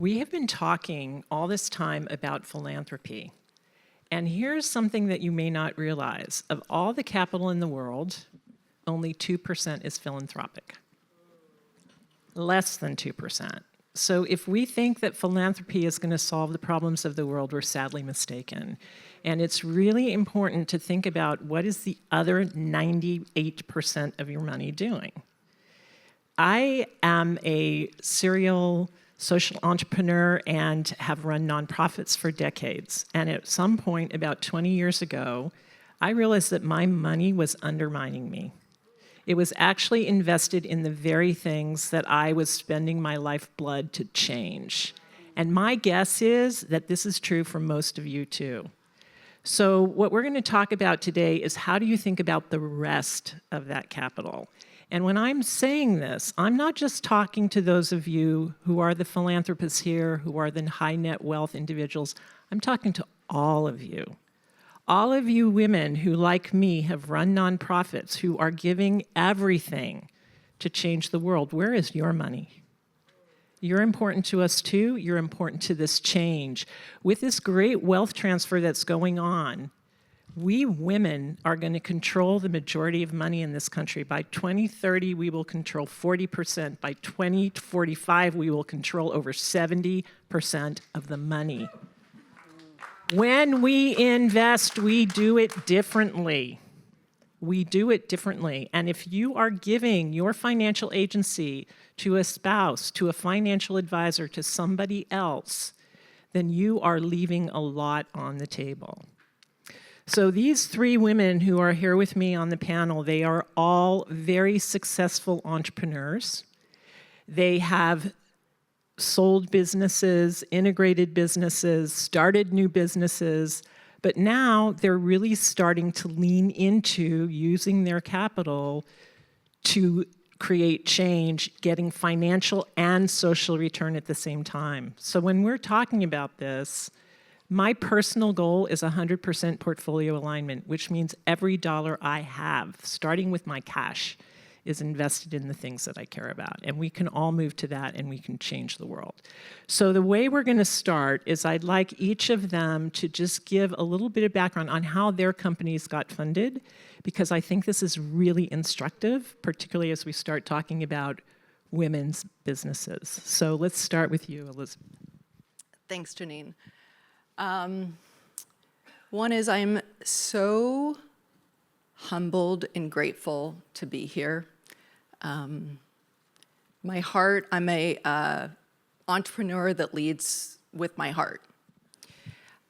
We have been talking all this time about philanthropy. And here's something that you may not realize. Of all the capital in the world, only 2% is philanthropic. Less than 2%. So if we think that philanthropy is going to solve the problems of the world, we're sadly mistaken. And it's really important to think about what is the other 98% of your money doing. I am a serial social entrepreneur and have run nonprofits for decades. And at some point, about 20 years ago, I realized that my money was undermining me. It was actually invested in the very things that I was spending my lifeblood to change. And my guess is that this is true for most of you too. So what we're going to talk about today is how do you think about the rest of that capital? And when I'm saying this, I'm not just talking to those of you who are the philanthropists here, who are the high net wealth individuals. I'm talking to all of you. All of you women who, like me, have run nonprofits, who are giving everything to change the world. Where is your money? You're important to us too. You're important to this change. With this great wealth transfer that's going on, we women are going to control the majority of money in this country. By 2030, we will control 40%. By 2045, we will control over 70% of the money. When we invest, we do it differently. We do it differently. And if you are giving your financial agency to a spouse, to a financial advisor, to somebody else, then you are leaving a lot on the table. So these three women who are here with me on the panel, they are all very successful entrepreneurs. They have sold businesses, integrated businesses, started new businesses, but now they're really starting to lean into using their capital to create change, getting financial and social return at the same time. So when we're talking about this, my personal goal is 100% portfolio alignment, which means every dollar I have, starting with my cash, is invested in the things that I care about. And we can all move to that and we can change the world. So the way we're going to start is I'd like each of them to just give a little bit of background on how their companies got funded, because I think this is really instructive, particularly as we start talking about women's businesses. So let's start with you, Elizabeth. Thanks, Janine. One is I'm so humbled and grateful to be here. My heart, I'm a entrepreneur that leads with my heart.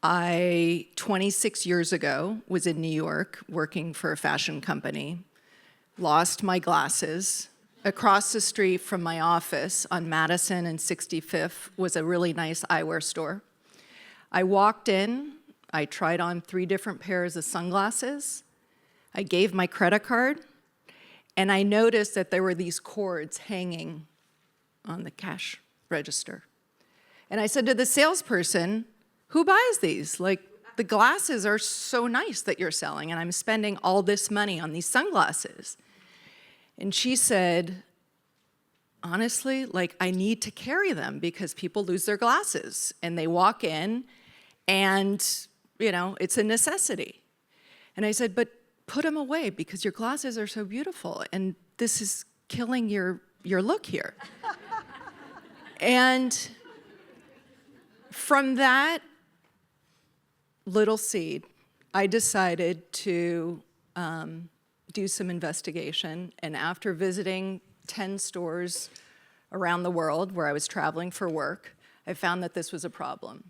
26 years ago, was in New York working for a fashion company, lost my glasses. Across the street from my office on Madison and 65th was a really nice eyewear store. I walked in, I tried on 3 different pairs of sunglasses, I gave my credit card, and I noticed that there were these cords hanging on the cash register. And I said to the salesperson, who buys these? Like, the glasses are so nice that you're selling, and I'm spending all this money on these sunglasses. And she said, honestly, like, I need to carry them because people lose their glasses and they walk in and, you know, it's a necessity. And I said, but put them away because your glasses are so beautiful and this is killing your look here. And from that little seed, I decided to do some investigation. And after visiting 10 stores around the world where I was traveling for work, I found that this was a problem.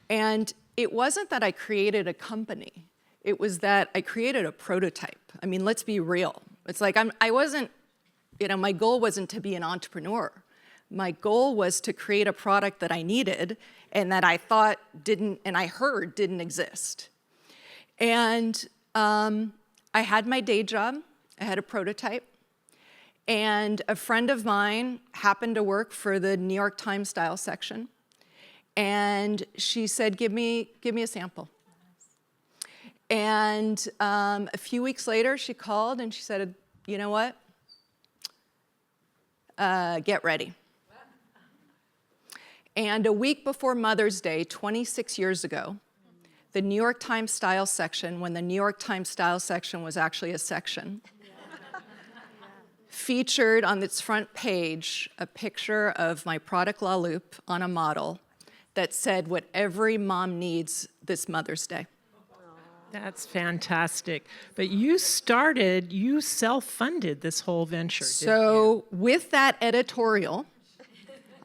And it wasn't that I created a company. It was that I created a prototype. I mean, let's be real. It's like I wasn't, you know, my goal wasn't to be an entrepreneur. My goal was to create a product that I needed and that I thought didn't, and I heard didn't exist. And I had my day job. I had a prototype. And a friend of mine happened to work for the New York Times style section. And she said, give me a sample. And a few weeks later, she called and she said, you know what? Get ready. And a week before Mother's Day, 26 years ago, the New York Times style section, when the New York Times style section was actually a section, featured on its front page a picture of my product La Loupe on a model that said what every mom needs this Mother's Day. That's fantastic. But you self-funded this whole venture, didn't you? So with that editorial,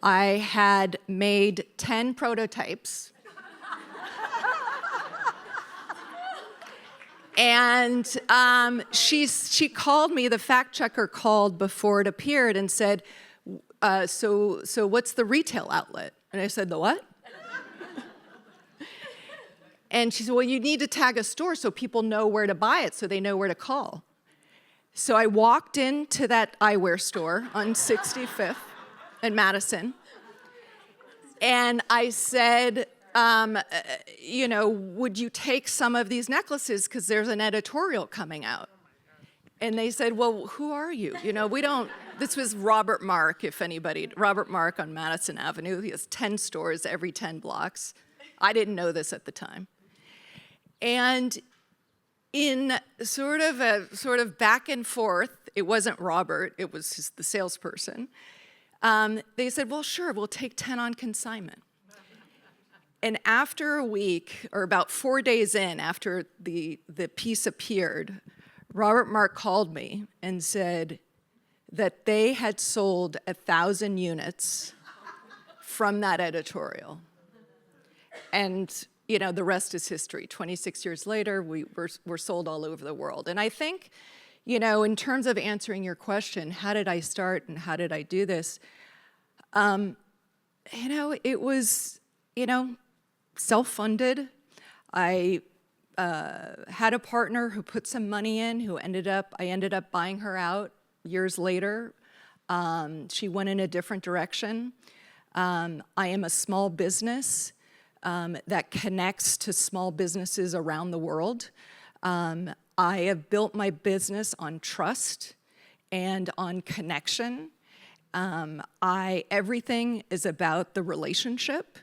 I had made 10 prototypes. And she called me, the fact checker called before it appeared and said, so what's the retail outlet? And I said, the what? And she said, well, you need to tag a store so people know where to buy it, so they know where to call. So I walked into that eyewear store on 65th at Madison, and I said, would you take some of these necklaces because there's an editorial coming out? And they said, well, who are you? This was Robert Mark, Robert Mark on Madison Avenue. He has 10 stores every 10 blocks. I didn't know this at the time. And in sort of back and forth, it wasn't Robert, it was just the salesperson. They said, well, sure, we'll take 10 on consignment. And after a week, or about 4 days in, after the piece appeared, Robert Mark called me and said that they had sold 1,000 units from that editorial. And the rest is history. 26 years later, we're sold all over the world. And I think, in terms of answering your question, how did I start and how did I do this? It was, self-funded. I had a partner who put some money in, I ended up buying her out years later. She went in a different direction. I am a small business that connects to small businesses around the world. I have built my business on trust and on connection. Everything is about the relationship.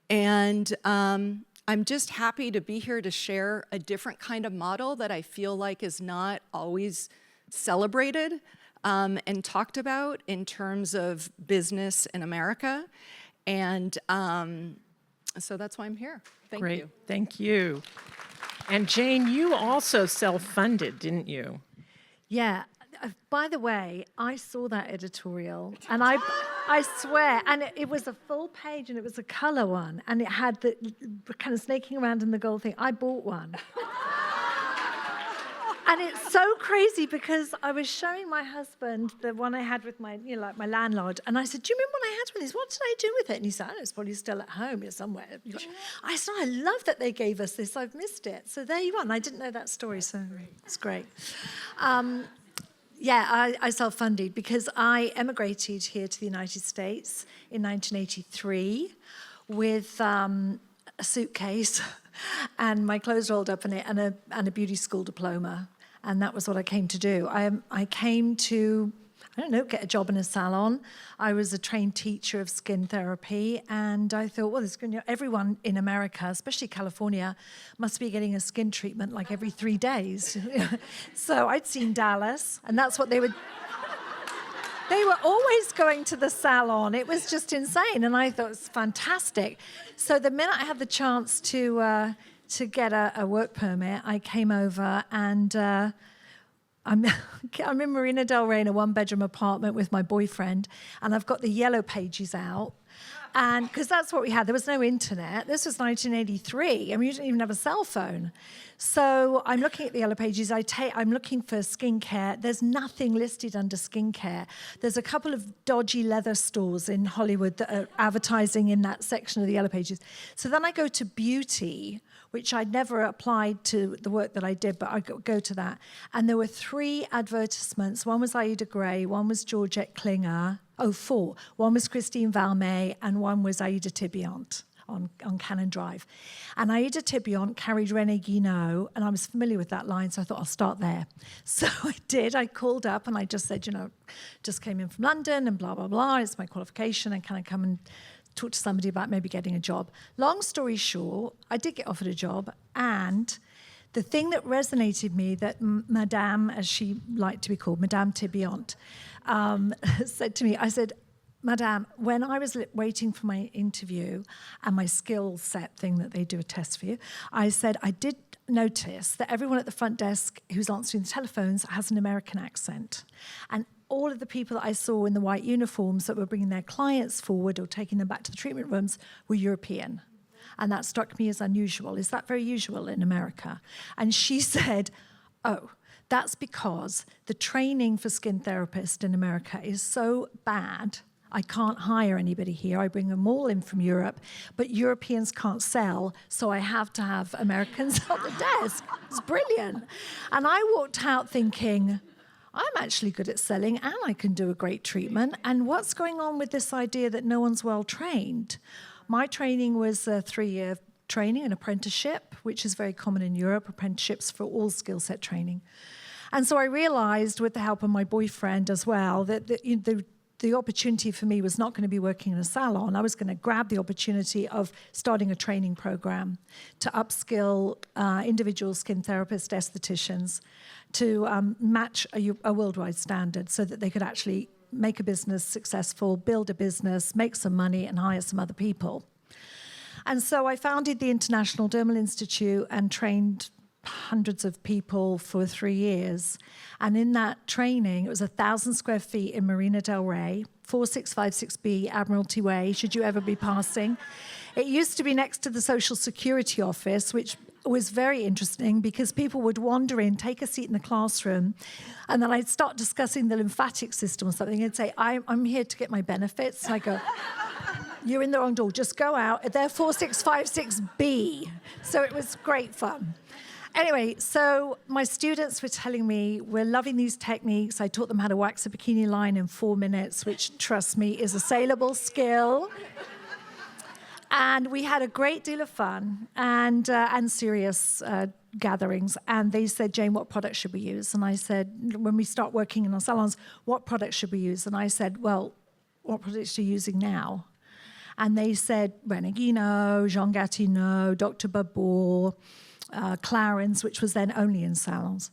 And I'm just happy to be here to share a different kind of model that I feel like is not always celebrated and talked about in terms of business in America. And so that's why I'm here. Thank you. Great, thank you. And Jane, you also self-funded, didn't you? Yeah. By the way, I saw that editorial, and I swear, and it was a full page, and it was a color one, and it had the kind of snaking around in the gold thing. I bought one. And it's so crazy because I was showing my husband the one I had with my, my landlord, and I said, do you remember when I had one of these? What did I do with it? And he said, it's probably still at home here somewhere. I said, I love that they gave us this. I've missed it. So there you are. And I didn't know that story, so it's great. I self-funded because I emigrated here to the United States in 1983 with a suitcase and my clothes rolled up in it and a beauty school diploma. And that was what I came to do. I came to, get a job in a salon. I was a trained teacher of skin therapy, and I thought, well, everyone in America, especially California, must be getting a skin treatment like every 3 days. So I'd seen Dallas, and that's what they would. They were always going to the salon. It was just insane, and I thought it was fantastic. So the minute I had the chance to get a work permit, I came over and I'm in Marina Del Rey in a one-bedroom apartment with my boyfriend, and I've got the Yellow Pages out. And because that's what we had. There was no internet. This was 1983. I mean, you didn't even have a cell phone. So I'm looking at the Yellow Pages. I'm looking for skincare. There's nothing listed under skincare. There's a couple of dodgy leather stores in Hollywood that are advertising in that section of the Yellow Pages. So then I go to beauty, which I'd never applied to the work that I did, but I go to that. And there were 3 advertisements. One was Aida Gray, one was Georgette Klinger. 4. One was Christine Valmet, and one was Aida Tibiant on Cannon Drive. And Aida Tibiant carried René Guinaud, and I was familiar with that line, so I thought I'll start there. So I did. I called up and I just said, just came in from London and blah, blah, blah. It's my qualification, and can I come and talk to somebody about maybe getting a job. Long story short, I did get offered a job, and the thing that resonated with me, that Madame, as she liked to be called, Madame Tibiant, said to me, I said, Madame, when I was waiting for my interview and my skill set thing that they do a test for you, I said, I did notice that everyone at the front desk who's answering the telephones has an American accent. And all of the people that I saw in the white uniforms that were bringing their clients forward or taking them back to the treatment rooms were European. And that struck me as unusual. Is that very usual in America? And she said, oh, that's because the training for skin therapists in America is so bad. I can't hire anybody here. I bring them all in from Europe, but Europeans can't sell, so I have to have Americans at the desk. It's brilliant. And I walked out thinking, I'm actually good at selling and I can do a great treatment. And what's going on with this idea that no one's well trained? My training was a 3-year training, an apprenticeship, which is very common in Europe, apprenticeships for all skill set training. And so I realized, with the help of my boyfriend as well, that the opportunity for me was not going to be working in a salon. I was going to grab the opportunity of starting a training program to upskill individual skin therapists, estheticians, to match a worldwide standard so that they could actually make a business successful, build a business, make some money, and hire some other people. And so I founded the International Dermal Institute and trained hundreds of people for 3 years. And in that training, it was 1,000 square feet in Marina del Rey, 4656B Admiralty Way, should you ever be passing. It used to be next to the Social Security office, which was very interesting because people would wander in, take a seat in the classroom, and then I'd start discussing the lymphatic system or something and say, I'm here to get my benefits. And I go, you're in the wrong door, just go out. They're 4656B. So it was great fun. Anyway, so my students were telling me, we're loving these techniques. I taught them how to wax a bikini line in 4 minutes, which, trust me, is a saleable skill. And we had a great deal of fun and serious gatherings. And they said, Jane, what products should we use? And I said, when we start working in our salons, what products should we use? And I said, well, what products are you using now? And they said, Renegino, Jean Gatineau, Dr. Babor, Clarins, which was then only in salons.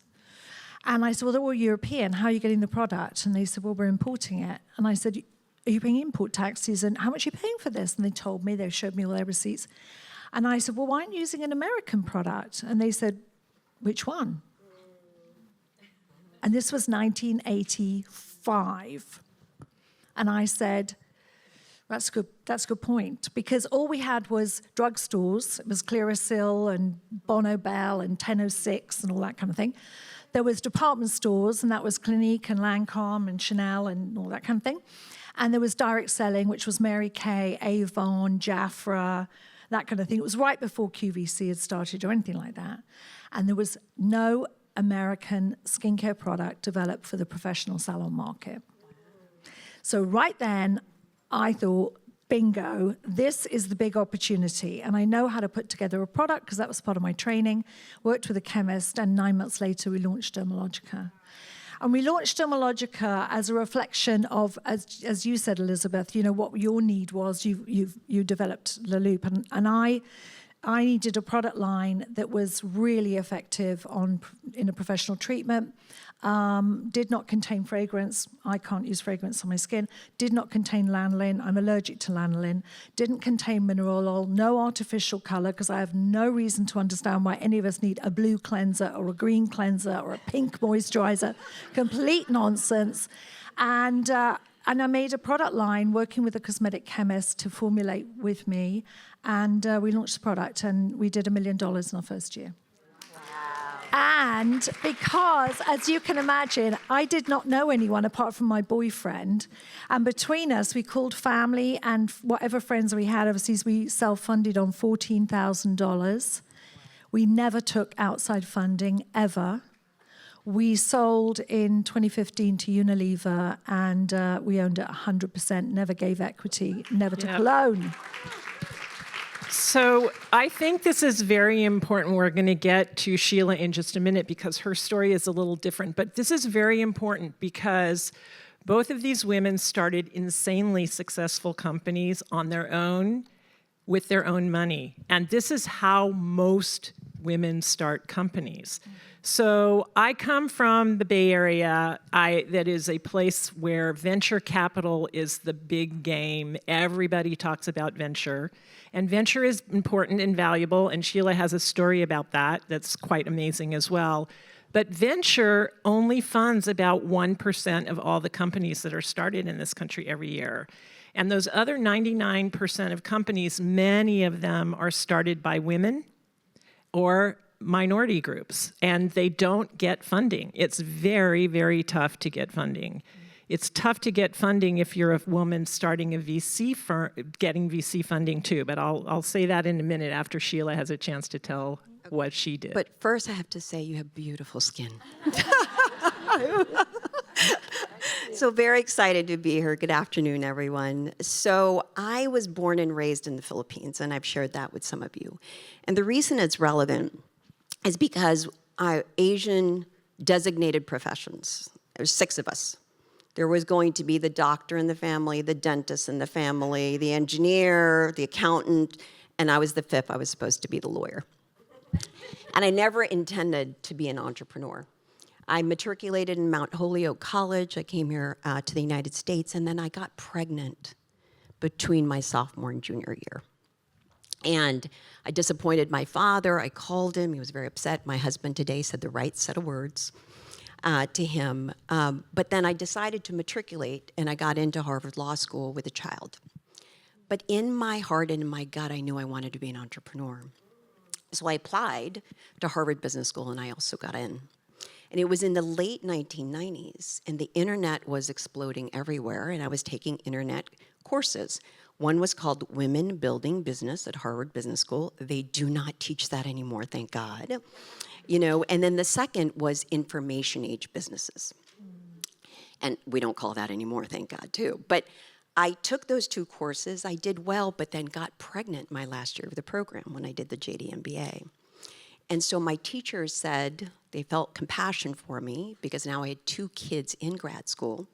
And I said, well, they're all European. How are you getting the product? And they said, well, we're importing it. And I said, are you paying import taxes? And how much are you paying for this? And they told me, they showed me all their receipts. And I said, well, why aren't you using an American product? And they said, which one? And this was 1985. And I said, that's a good point, because all we had was drugstores. It was Clearasil and Bonobel and 1006 and all that kind of thing. There was department stores, and that was Clinique and Lancôme and Chanel and all that kind of thing. And there was direct selling, which was Mary Kay, Avon, Jafra, that kind of thing. It was right before QVC had started or anything like that. And there was no American skincare product developed for the professional salon market. So right then, I thought, bingo, this is the big opportunity. And I know how to put together a product because that was part of my training, worked with a chemist, and 9 months later, we launched Dermalogica. And we launched Dermalogica as a reflection of, as you said, Elizabeth, you know, what your need was. You developed La Loupe. And I needed a product line that was really effective in a professional treatment, did not contain fragrance. I can't use fragrance on my skin. Did not contain lanolin. I'm allergic to lanolin. Didn't contain mineral oil. No artificial color, because I have no reason to understand why any of us need a blue cleanser or a green cleanser or a pink moisturizer. Complete nonsense. And I made a product line working with a cosmetic chemist to formulate with me. And we launched the product, and we did $1 million in our first year. And because, as you can imagine, I did not know anyone apart from my boyfriend. And between us, we called family and whatever friends we had overseas, we self-funded on $14,000. We never took outside funding, ever. We sold in 2015 to Unilever, and we owned it 100%, never gave equity, never took a loan. So I think this is very important. We're going to get to Sheila in just a minute because her story is a little different. But this is very important because Both of these women started insanely successful companies on their own, with their own money. And this is how most women start companies. So I come from the Bay Area. That is a place where venture capital is the big game. Everybody talks about venture. And venture is important and valuable, and Sheila has a story about that that's quite amazing as well. But venture only funds about 1% of all the companies that are started in this country every year. And those other 99% of companies, many of them are started by women or minority groups, and they don't get funding. It's very, very tough to get funding. It's tough to get funding if you're a woman starting a VC firm, getting VC funding too, but I'll say that in a minute after Sheila has a chance to tell what she did. But first I have to say you have beautiful skin. So very excited to be here. Good afternoon, everyone. So I was born and raised in the Philippines, and I've shared that with some of you. And the reason it's relevant is because Asian designated professions, there's 6 of us. There was going to be the doctor in the family, the dentist in the family, the engineer, the accountant, and I was the 5th. I was supposed to be the lawyer. And I never intended to be an entrepreneur. I matriculated in Mount Holyoke College. I came here to the United States, and then I got pregnant between my sophomore and junior year. And I disappointed my father. I called him. He was very upset. My husband today said the right set of words to him. But then I decided to matriculate, and I got into Harvard Law School with a child. But in my heart and in my gut, I knew I wanted to be an entrepreneur. So I applied to Harvard Business School, and I also got in. And it was in the late 1990s, and the internet was exploding everywhere, and I was taking internet courses. One was called Women Building Business at Harvard Business School. They do not teach that anymore, thank God. You know, and then the second was Information Age Businesses. And we don't call that anymore, thank God, too. But I took those 2 courses. I did well, but then got pregnant my last year of the program when I did the JD MBA. And so my teachers said, they felt compassion for me because now I had 2 kids in grad school.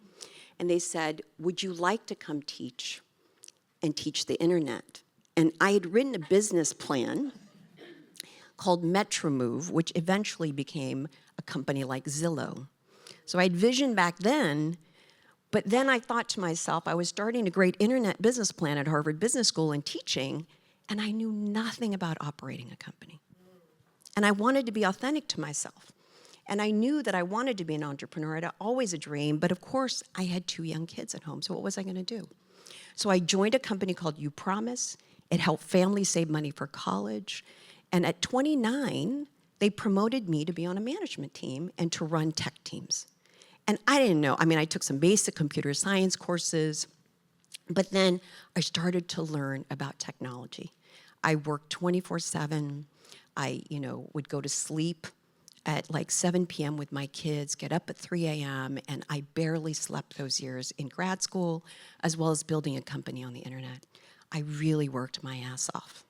And they said, would you like to come teach and teach the internet? And I had written a business plan called Metromove, which eventually became a company like Zillow. So I had vision back then, but then I thought to myself, I was starting a great internet business plan at Harvard Business School and teaching, and I knew nothing about operating a company. And I wanted to be authentic to myself. And I knew that I wanted to be an entrepreneur. I had always a dream, but of course, I had 2 young kids at home, so what was I gonna do? So I joined a company called You Promise. It helped families save money for college. And at 29, they promoted me to be on a management team and to run tech teams. And I didn't know, I mean, I took some basic computer science courses, but then I started to learn about technology. I worked 24/7. I, would go to sleep at like 7 p.m. with my kids, get up at 3 a.m., and I barely slept those years in grad school, as well as building a company on the internet. I really worked my ass off,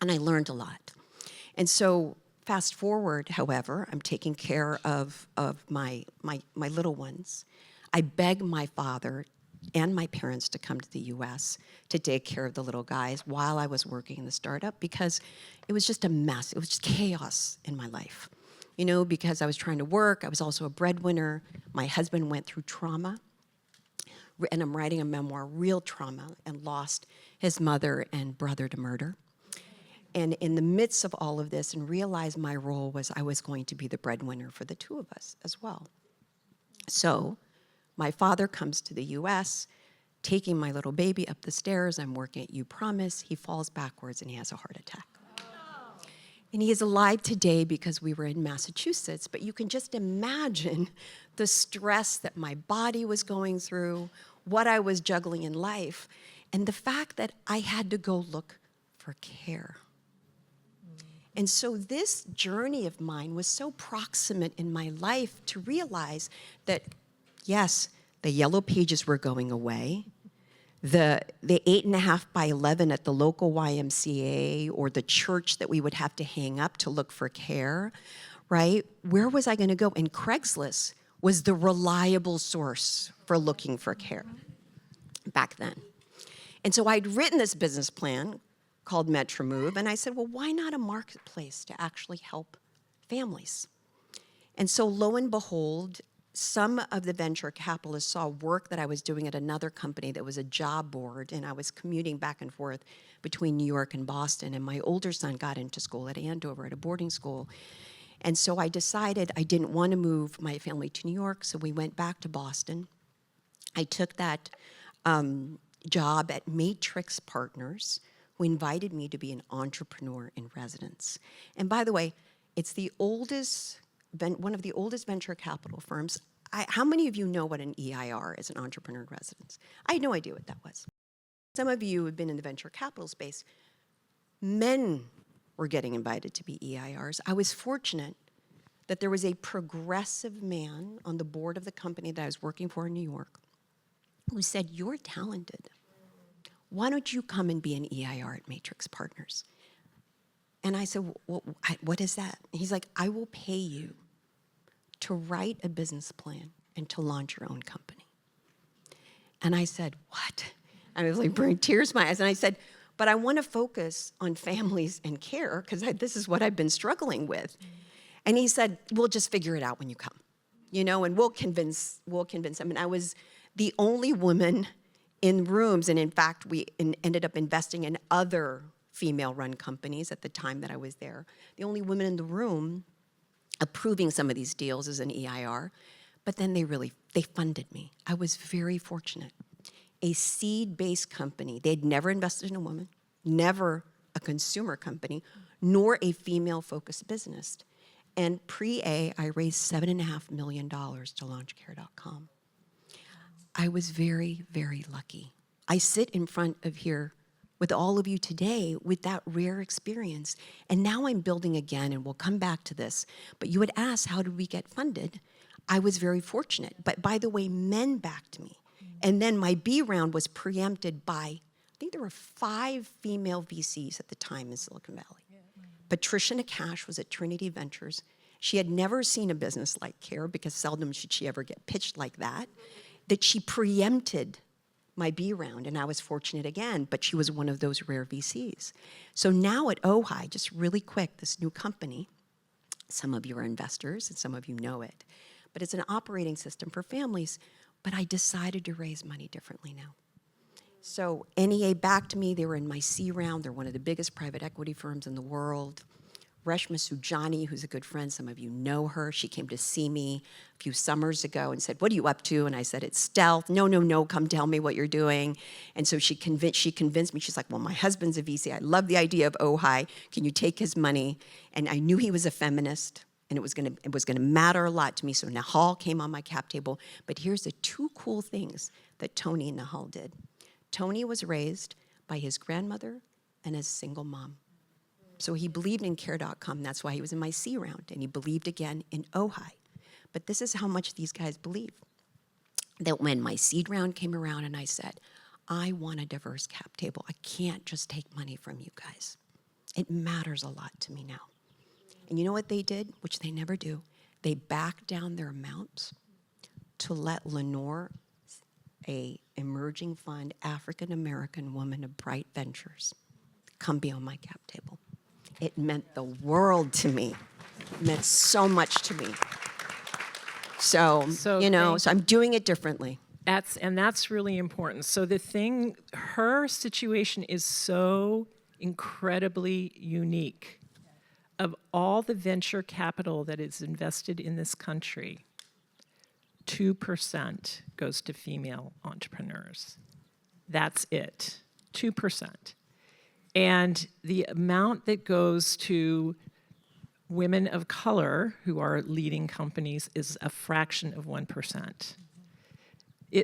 and I learned a lot. And so fast forward, however, I'm taking care of my little ones. I begged my father and my parents to come to the US to take care of the little guys while I was working in the startup because it was just a mess. It was just chaos in my life. Because I was trying to work, I was also a breadwinner. My husband went through trauma, and I'm writing a memoir, real trauma, and lost his mother and brother to murder. And in the midst of all of this, and realized my role was I was going to be the breadwinner for the 2 of us as well. So my father comes to the US, taking my little baby up the stairs. I'm working at You Promise. He falls backwards and he has a heart attack. And he is alive today because we were in Massachusetts, but you can just imagine the stress that my body was going through, what I was juggling in life, and the fact that I had to go look for care. And so this journey of mine was so proximate in my life to realize that, yes, the yellow pages were going away. The 8.5 by 11 at the local YMCA or the church that we would have to hang up to look for care, right? Where was I going to go? And Craigslist was the reliable source for looking for care back then. And so I'd written this business plan called Metro and I said, well, why not a marketplace to actually help families? And so lo and behold, some of the venture capitalists saw work that I was doing at another company that was a job board, and I was commuting back and forth between New York and Boston, and my older son got into school at Andover at a boarding school. And so I decided I didn't want to move my family to New York, so we went back to Boston. I took that job at Matrix Partners, who invited me to be an entrepreneur in residence. And by the way, it's the oldest, one of the oldest venture capital firms. How many of you know what an EIR is, an entrepreneur in residence? I had no idea what that was. Some of you have been in the venture capital space. Men were getting invited to be EIRs. I was fortunate that there was a progressive man on the board of the company that I was working for in New York who said, you're talented. Why don't you come and be an EIR at Matrix Partners? And I said, well, what is that? And he's like, I will pay you to write a business plan and to launch your own company. And I said, what? I was like, bringing tears to my eyes. And I said, but I want to focus on families and care because this is what I've been struggling with. And he said, we'll just figure it out when you come, and we'll convince them. And I was the only woman in rooms. And in fact, we ended up investing in other female-run companies at the time that I was there. The only woman in the room approving some of these deals as an EIR, but then they funded me. I was very fortunate. A seed-based company. They'd never invested in a woman, never a consumer company, nor a female-focused business. And pre-A, I raised $7.5 million to launch care.com. I was very, very lucky. I sit in front of here with all of you today with that rare experience. And now I'm building again, and we'll come back to this. But you had asked, how did we get funded? I was very fortunate. But by the way, men backed me. And then my B round was preempted by, I think there were 5 female VCs at the time in Silicon Valley. Patricia Nakash was at Trinity Ventures. She had never seen a business like Care because seldom should she ever get pitched like that she preempted my B round, and I was fortunate again, but she was one of those rare VCs. So now at Ohai, just really quick, this new company, some of you are investors and some of you know it, but it's an operating system for families, but I decided to raise money differently now. So NEA backed me, they were in my C round, they're one of the biggest private equity firms in the world. Reshma Sujani, who's a good friend, some of you know her, she came to see me a few summers ago and said, what are you up to? And I said, it's stealth. No, come tell me what you're doing. And so she convinced me, she's like, well, my husband's a VC, I love the idea of Ohai, can you take his money? And I knew he was a feminist, and it was gonna matter a lot to me, so Nahal came on my cap table. But here's the 2 cool things that Tony and Nahal did. Tony was raised by his grandmother and his single mom. So he believed in care.com, that's why he was in my C round, and he believed again in Ohai. But this is how much these guys believe. That when my seed round came around and I said, I want a diverse cap table, I can't just take money from you guys. It matters a lot to me now. And you know what they did, which they never do? They backed down their amounts to let Lenore, a emerging fund, African-American woman of bright ventures, come be on my cap table. It meant the world to me. It meant so much to me. So I'm doing it differently. That's really important. So her situation is so incredibly unique. Of all the venture capital that is invested in this country, 2% goes to female entrepreneurs. That's it, 2%. And the amount that goes to women of color who are leading companies is a fraction of 1%.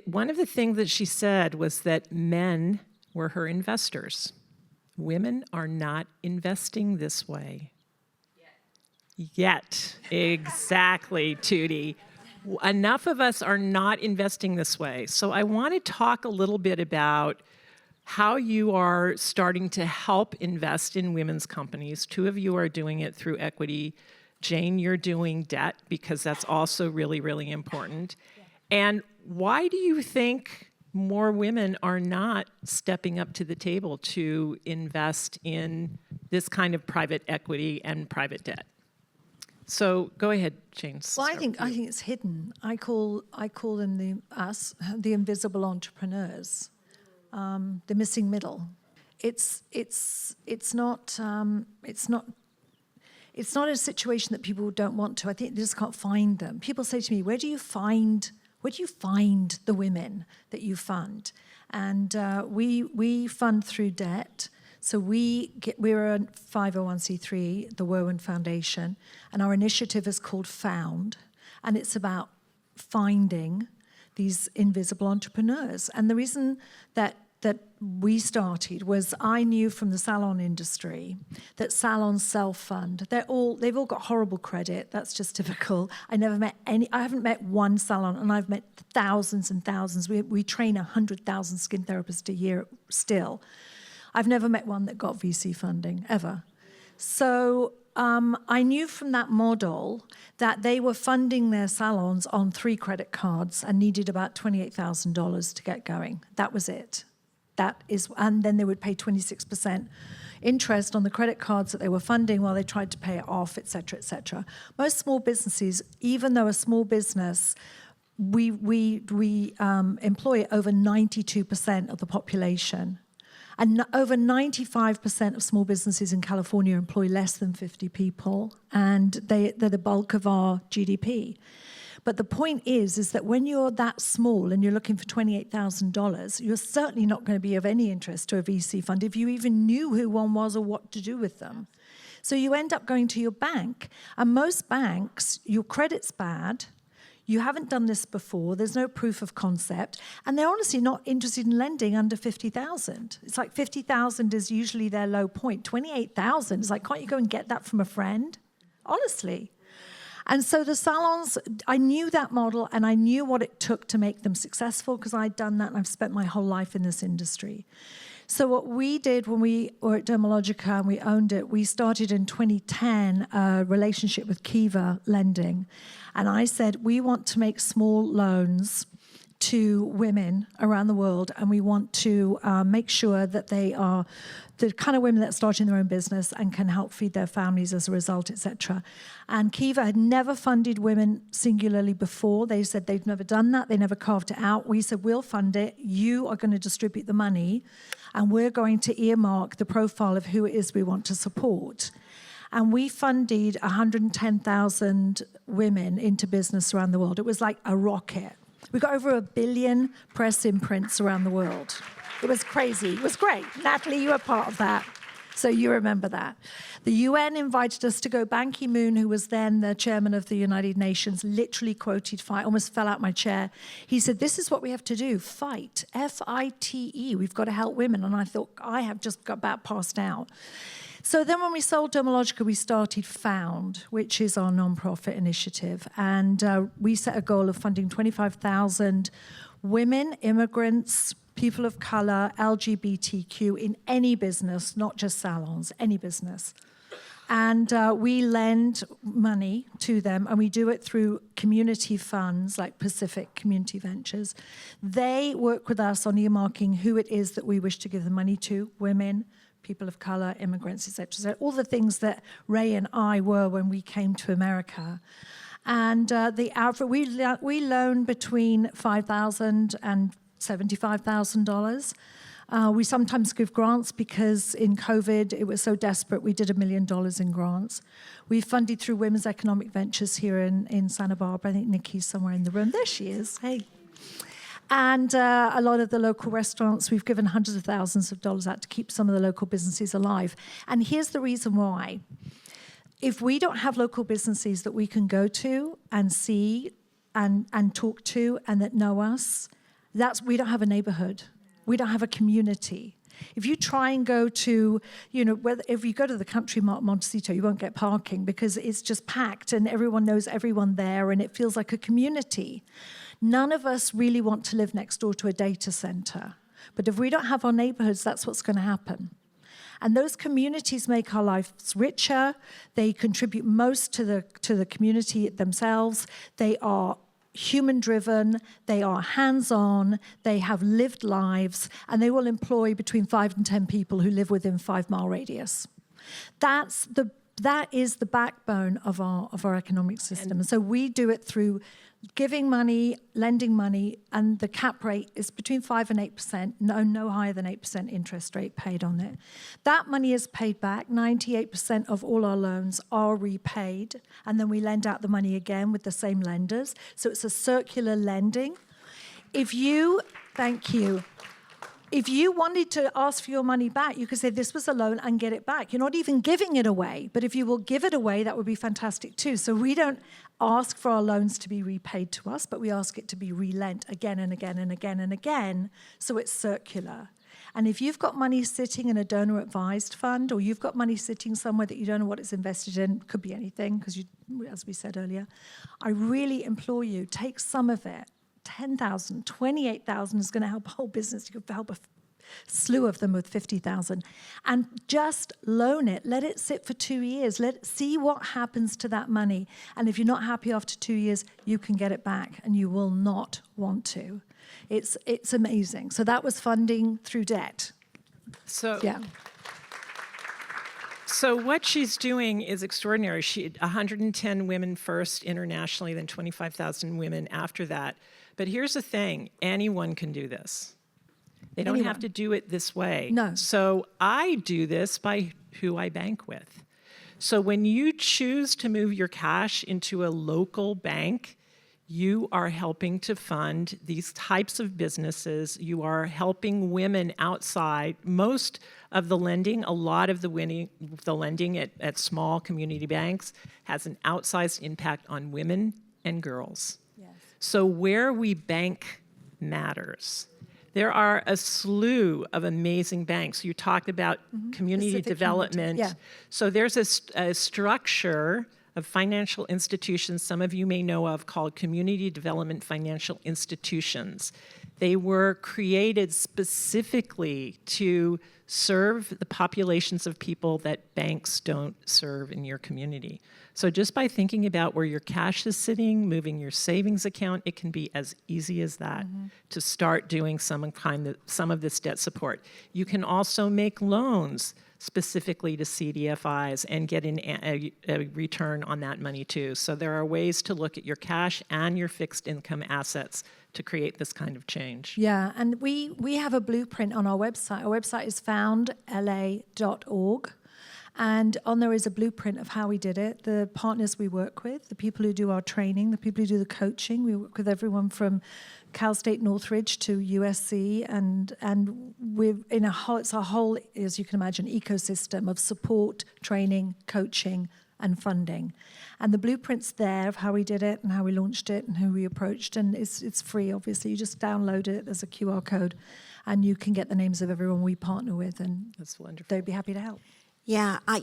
One of the things that she said was that men were her investors. Women are not investing this way. Yet. Exactly, Tootie. Enough of us are not investing this way. So I want to talk a little bit about how you are starting to help invest in women's companies. 2 of you are doing it through equity Jane, you're doing debt because that's also really, really important. And why do you think more women are not stepping up to the table to invest in this kind of private equity and private debt? So go ahead, Jane. Well, I think it's hidden. I call them the invisible entrepreneurs, the missing middle. It's not a situation that people don't want to. I think they just can't find them. People say to me, where do you find the women that you fund? And we fund through debt. So we're a 501c3, the Wurwand Foundation, and our initiative is called Found, and it's about finding these invisible entrepreneurs. And the reason that we started was I knew from the salon industry that salons self-fund. They've all got horrible credit. That's just typical. I haven't met one salon, and I've met thousands and thousands. We train 100,000 skin therapists a year still. I've never met one that got VC funding, ever. So I knew from that model that they were funding their salons on 3 credit cards and needed about $28,000 to get going. That was it. And then they would pay 26% interest on the credit cards that they were funding while they tried to pay it off, et cetera, et cetera. Most small businesses, even though a small business, we employ over 92% of the population. And over 95% of small businesses in California employ less than 50 people, and they're the bulk of our GDP. But the point is that when you're that small and you're looking for $28,000, you're certainly not going to be of any interest to a VC fund if you even knew who one was or what to do with them. So you end up going to your bank, and most banks, your credit's bad. You haven't done this before, there's no proof of concept, and they're honestly not interested in lending under $50,000. It's like $50,000 is usually their low point. $28,000 is like, can't you go and get that from a friend? Honestly. And so the salons, I knew that model, and I knew what it took to make them successful because I'd done that and I've spent my whole life in this industry. So what we did when we were at Dermalogica and we owned it, we started in 2010 a relationship with Kiva Lending. And I said, we want to make small loans to women around the world, and we want to make sure that they are the kind of women that start in their own business and can help feed their families as a result, etc. And Kiva had never funded women singularly before. They said they've never done that. They never carved it out. We said, we'll fund it. You are going to distribute the money, and we're going to earmark the profile of who it is we want to support. And we funded 110,000 women into business around the world. It was like a rocket. We got over 1 billion press imprints around the world. It was crazy. It was great. Natalie, you were part of that, so you remember that. The UN invited us to go. Ban Ki-moon, who was then the chairman of the United Nations, literally quoted, almost fell out my chair. He said, this is what we have to do, fight, F-I-T-E. We've got to help women. And I thought, I have just got about passed out. So then when we sold Dermalogica, we started Found, which is our nonprofit initiative. And we set a goal of funding 25,000 women, immigrants, people of color, LGBTQ in any business, not just salons, any business. And we lend money to them, and we do it through community funds like Pacific Community Ventures. They work with us on earmarking who it is that we wish to give the money to, women, people of color, immigrants, etc. So all the things that Ray and I were when we came to America. And the average, we loan between $5,000 and $75,000. We sometimes give grants because in COVID it was so desperate we did $1 million in grants. We funded through Women's Economic Ventures here in Santa Barbara. I think Nikki's somewhere in the room. There she is. Hey. And a lot of the local restaurants, we've given hundreds of thousands of dollars out to keep some of the local businesses alive. And here's the reason why. If we don't have local businesses that we can go to and see and talk to and that know us, we don't have a neighborhood. We don't have a community. If you try and go to, if you go to the Country Mart Montecito, you won't get parking because it's just packed and everyone knows everyone there and it feels like a community. None of us really want to live next door to a data center. But if we don't have our neighborhoods, that's what's going to happen. And those communities make our lives richer. They contribute most to the community themselves. They are human-driven, they are hands-on, they have lived lives, and they will employ between 5 and 10 people who live within 5-mile radius. That is the backbone of our economic system. And so we do it through giving money, lending money, and the cap rate is between 5 and 8%, no higher than 8% interest rate paid on it. That money is paid back. 98% of all our loans are repaid, and then we lend out the money again with the same lenders. So it's a circular lending. Thank you. If you wanted to ask for your money back, you could say this was a loan and get it back. You're not even giving it away, but if you will give it away, that would be fantastic too. So we don't ask for our loans to be repaid to us, but we ask it to be relent again and again and again and again, so it's circular. And if you've got money sitting in a donor-advised fund, or you've got money sitting somewhere that you don't know what it's invested in, could be anything, because as we said earlier, I really implore you, take some of it. 10,000, 28,000 is going to help a whole business. You could help a slew of them with 50,000. And just loan it. Let it sit for 2 years. See what happens to that money. And if you're not happy after 2 years, you can get it back, and you will not want to. It's amazing. So that was funding through debt. So Yeah. So what she's doing is extraordinary. 110 women first internationally, then 25,000 women after that. But here's the thing, anyone can do this. They don't have to do it this way. No. So I do this by who I bank with. So when you choose to move your cash into a local bank, you are helping to fund these types of businesses. You are helping women outside. Most of the lending, a lot of the lending at small community banks has an outsized impact on women and girls. Yes. So where we bank matters. There are a slew of amazing banks. You talked about community Specific development. community, yeah. So there's a structure of financial institutions some of you may know of called Community Development Financial Institutions. They were created specifically to serve the populations of people that banks don't serve in your community. So just by thinking about where your cash is sitting, moving your savings account, it can be as easy as that to start doing some of this debt support. You can also make loans specifically to CDFIs and get a return on that money too. So there are ways to look at your cash and your fixed income assets to create this kind of change. Yeah, and we have a blueprint on our website. Our website is foundla.org. And on there is a blueprint of how we did it, the partners we work with, the people who do our training, the people who do the coaching. We work with everyone from Cal State Northridge to USC, and we're in it's a whole, as you can imagine, ecosystem of support, training, coaching, and funding. And the blueprint's there of how we did it and how we launched it and who we approached, and it's free, obviously. You just download it as a QR code, and you can get the names of everyone we partner with, and That's wonderful. they'd be happy to help. Yeah, I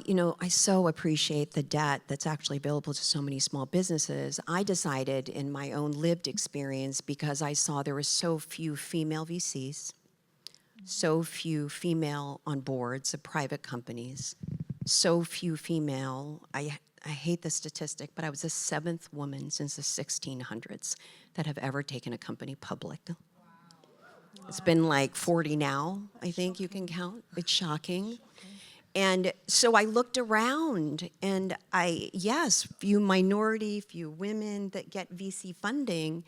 so appreciate the debt that's actually available to so many small businesses. I decided in my own lived experience, because I saw there were so few female VCs, so few female on boards of private companies, so few female, I hate the statistic, but I was the 7th woman since the 1600s that have ever taken a company public. Wow. It's been like 40 now, I think you can count. It's shocking. And so I looked around, and few minority, few women that get VC funding.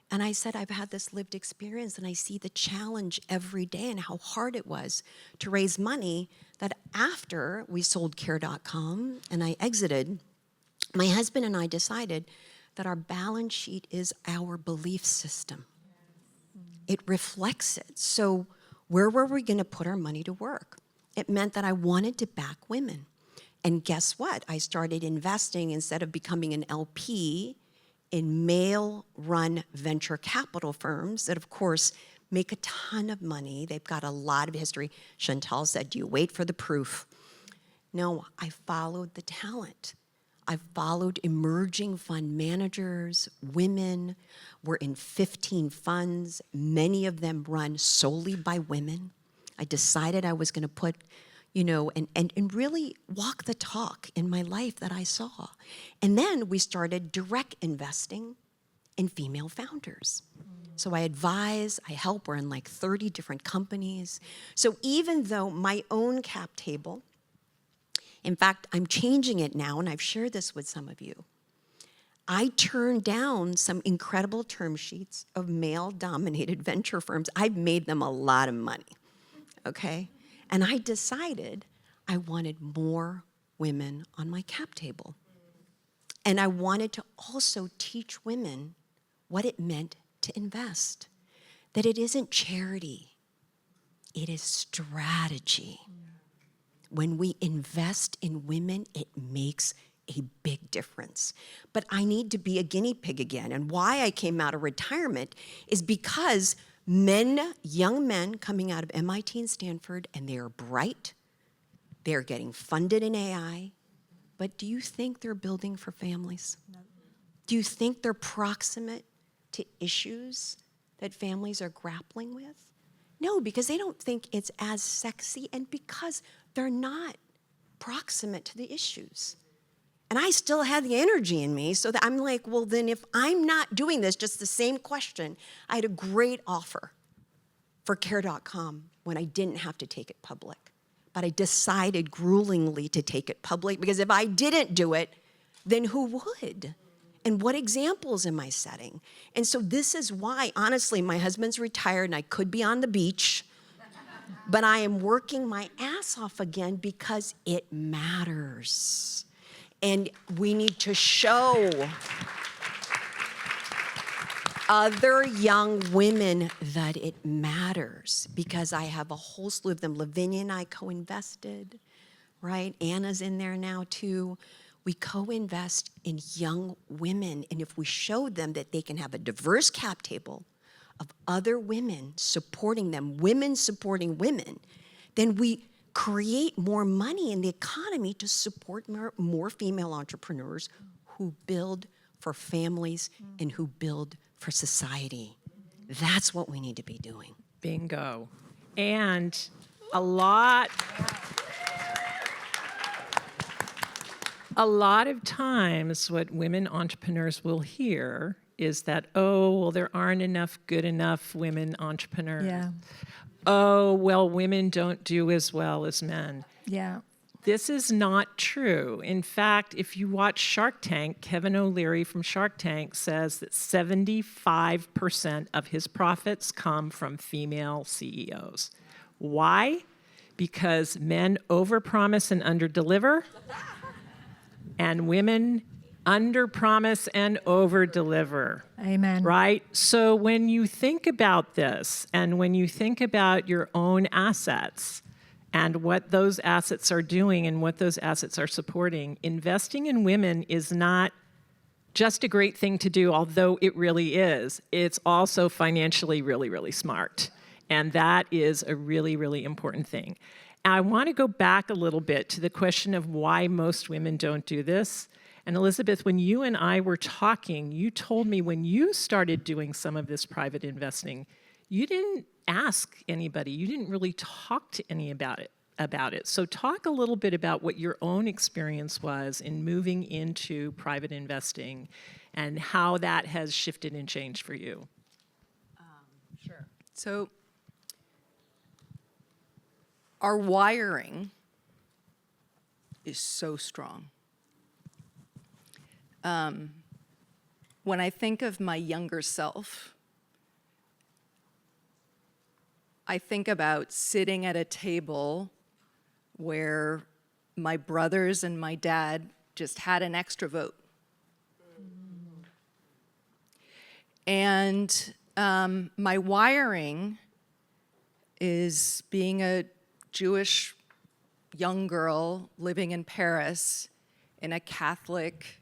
And I said, I've had this lived experience, and I see the challenge every day and how hard it was to raise money, that after we sold care.com and I exited, my husband and I decided that our balance sheet is our belief system. It reflects it. So where were we going to put our money to work? It meant that I wanted to back women. And guess what? I started investing, instead of becoming an LP, in male-run venture capital firms that, of course, make a ton of money. They've got a lot of history. Chantal said, do you wait for the proof? No, I followed the talent. I followed emerging fund managers, women. We're in 15 funds, many of them run solely by women. I decided I was going to put, and really walk the talk in my life that I saw. And then we started direct investing in female founders. So I advise, I help, we're in like 30 different companies. So even though my own cap table, in fact, I'm changing it now, and I've shared this with some of you. I turned down some incredible term sheets of male-dominated venture firms. I've made them a lot of money, okay? And I decided I wanted more women on my cap table. And I wanted to also teach women what it meant to invest, that it isn't charity, it is strategy. When we invest in women, it makes a big difference. But I need to be a guinea pig again. And why I came out of retirement is because young men coming out of MIT and Stanford, and they are bright, they're getting funded in AI, but do you think they're building for families? No. Do you think they're proximate to issues that families are grappling with? No, because they don't think it's as sexy, and because they're not proximate to the issues. And I still had the energy in me, so that I'm like, well, then if I'm not doing this, just the same question, I had a great offer for Care.com when I didn't have to take it public. But I decided gruelingly to take it public, because if I didn't do it, then who would? And what examples am I setting? And so this is why, honestly, my husband's retired and I could be on the beach, but I am working my ass off again because it matters. And we need to show other young women that it matters, because I have a whole slew of them. Lavinia and I co-invested, right? Anna's in there now too. We co-invest in young women, and if we show them that they can have a diverse cap table of other women supporting them, women supporting women, then we create more money in the economy to support more female entrepreneurs who build for families and who build for society. That's what we need to be doing. Bingo. And a lot of times what women entrepreneurs will hear is that, oh, well, there aren't enough good enough women entrepreneurs. Yeah. Oh, well, women don't do as well as men. Yeah. This is not true. In fact, if you watch Shark Tank, Kevin O'Leary from Shark Tank says that 75% of his profits come from female CEOs. Why? Because men overpromise and underdeliver, and women underpromise and overdeliver. Amen. Right? So when you think about this, and when you think about your own assets and what those assets are doing and what those assets are supporting, investing in women is not just a great thing to do, although it really is. It's also financially really, really smart. And that is a really, really important thing. I want to go back a little bit to the question of why most women don't do this. And Elizabeth, when you and I were talking, you told me when you started doing some of this private investing, you didn't ask anybody. You didn't really talk to any about it. So talk a little bit about what your own experience was in moving into private investing and how that has shifted and changed for you. Sure. So our wiring is so strong. When I think of my younger self, I think about sitting at a table where my brothers and my dad just had an extra vote. And my wiring is being a Jewish young girl living in Paris in a Catholic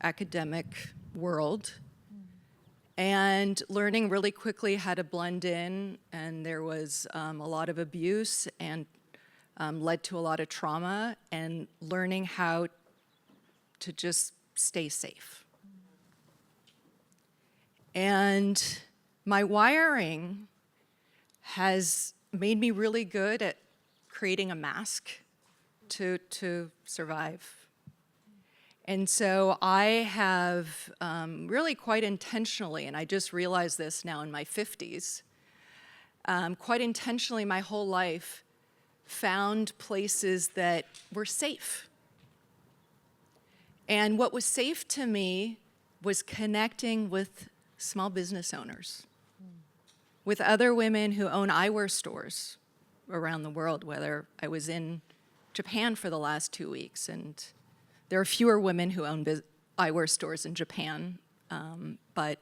academic world, and learning really quickly how to blend in, and there was a lot of abuse and led to a lot of trauma, and learning how to just stay safe. And my wiring has made me really good at creating a mask to survive. And so I have really quite intentionally, and I just realized this now in my 50s, quite intentionally my whole life found places that were safe. And what was safe to me was connecting with small business owners, with other women who own eyewear stores around the world, whether I was in Japan for the last 2 weeks, and there are fewer women who own eyewear stores in Japan, but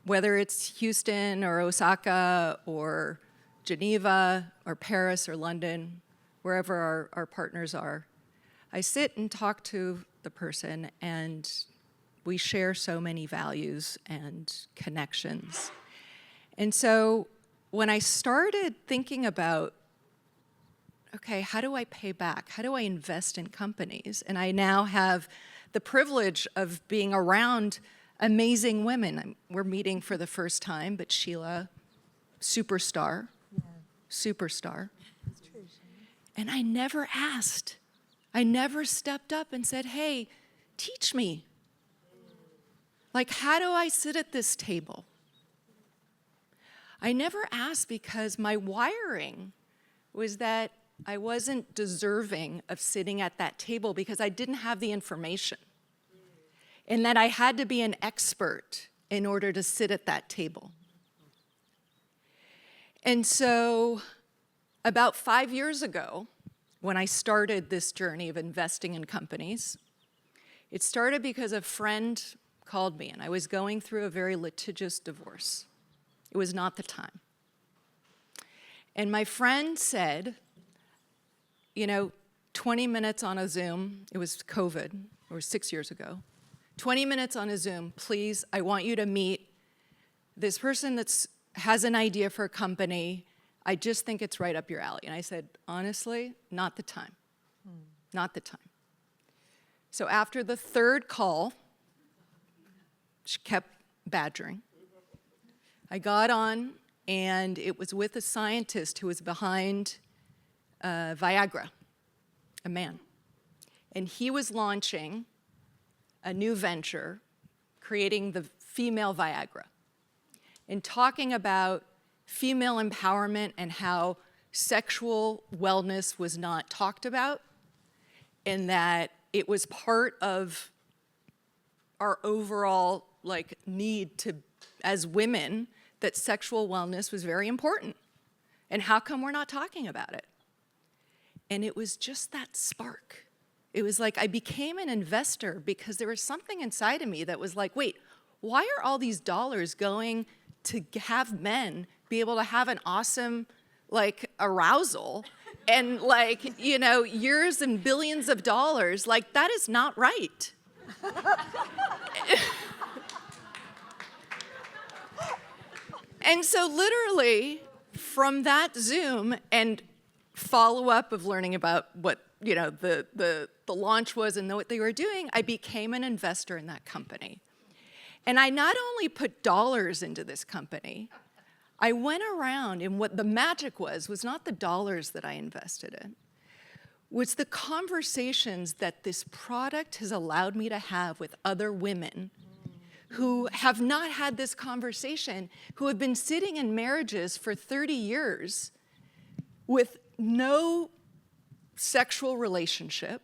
whether it's Houston or Osaka or Geneva or Paris or London, wherever our partners are, I sit and talk to the person, and we share so many values and connections. And so when I started thinking about, okay, how do I pay back? How do I invest in companies? And I now have the privilege of being around amazing women. We're meeting for the first time, but Sheila, superstar, superstar. And I never asked. I never stepped up and said, hey, teach me. Like, how do I sit at this table? I never asked because my wiring was that I wasn't deserving of sitting at that table because I didn't have the information. And that I had to be an expert in order to sit at that table. And so about 5 years ago, when I started this journey of investing in companies, it started because a friend called me, and I was going through a very litigious divorce. It was not the time. And my friend said, 20 minutes on a Zoom, it was COVID, or 6 years ago, 20 minutes on a Zoom, please, I want you to meet this person that has an idea for a company. I just think it's right up your alley. And I said, honestly, not the time. Not the time. So after the third call, she kept badgering. I got on, and it was with a scientist who was behind Viagra, a man. And he was launching a new venture, creating the female Viagra, and talking about female empowerment and how sexual wellness was not talked about, and that it was part of our overall need to, as women, that sexual wellness was very important. And how come we're not talking about it? And it was just that spark. It was like I became an investor because there was something inside of me that was like, wait, why are all these dollars going to have men be able to have an awesome arousal and years and billions of dollars? That is not right. And so literally from that Zoom and follow-up of learning about what the launch was and what they were doing, I became an investor in that company. And I not only put dollars into this company, I went around, and what the magic was not the dollars that I invested in, was the conversations that this product has allowed me to have with other women who have not had this conversation, who have been sitting in marriages for 30 years with no sexual relationship,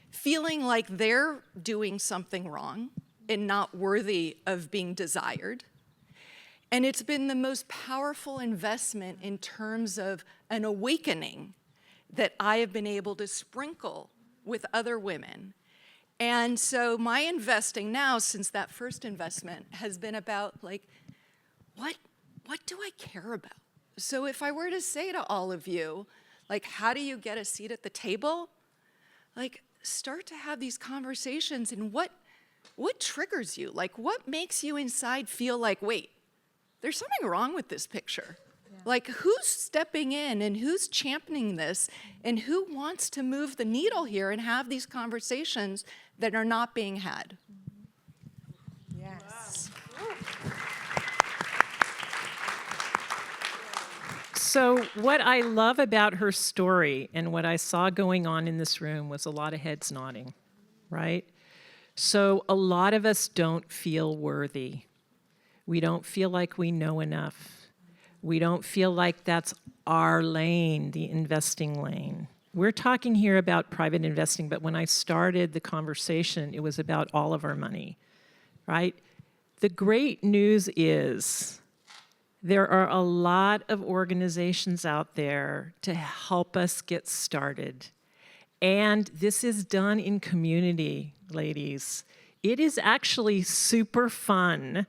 feeling like they're doing something wrong and not worthy of being desired. And it's been the most powerful investment in terms of an awakening that I have been able to sprinkle with other women. And so my investing now, since that first investment, has been about what do I care about? So if I were to say to all of you, how do you get a seat at the table? Start to have these conversations, and what triggers you? What makes you inside feel like, wait, there's something wrong with this picture? Yeah. Who's stepping in and who's championing this and who wants to move the needle here and have these conversations that are not being had? Yes. So what I love about her story and what I saw going on in this room was a lot of heads nodding, right? So a lot of us don't feel worthy. We don't feel like we know enough. We don't feel like that's our lane, the investing lane. We're talking here about private investing, but when I started the conversation, it was about all of our money, right? The great news is there are a lot of organizations out there to help us get started. And this is done in community, ladies. It is actually super fun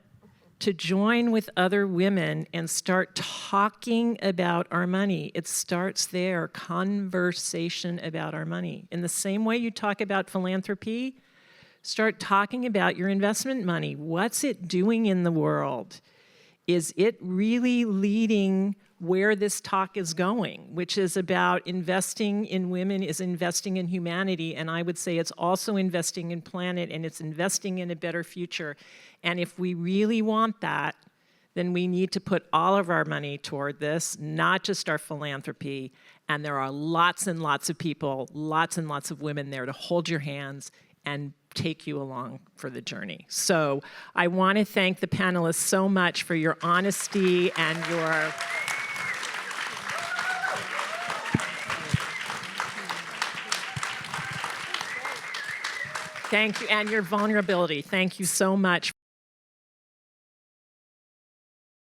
to join with other women and start talking about our money. It starts there, conversation about our money. In the same way you talk about philanthropy, start talking about your investment money. What's it doing in the world? Is it really leading where this talk is going, which is about investing in women, is investing in humanity, and I would say it's also investing in planet, and it's investing in a better future. And if we really want that, then we need to put all of our money toward this, not just our philanthropy. And there are lots and lots of people, lots and lots of women there to hold your hands and take you along for the journey. So I want to thank the panelists so much for your honesty and your thank you, and your vulnerability. Thank you so much.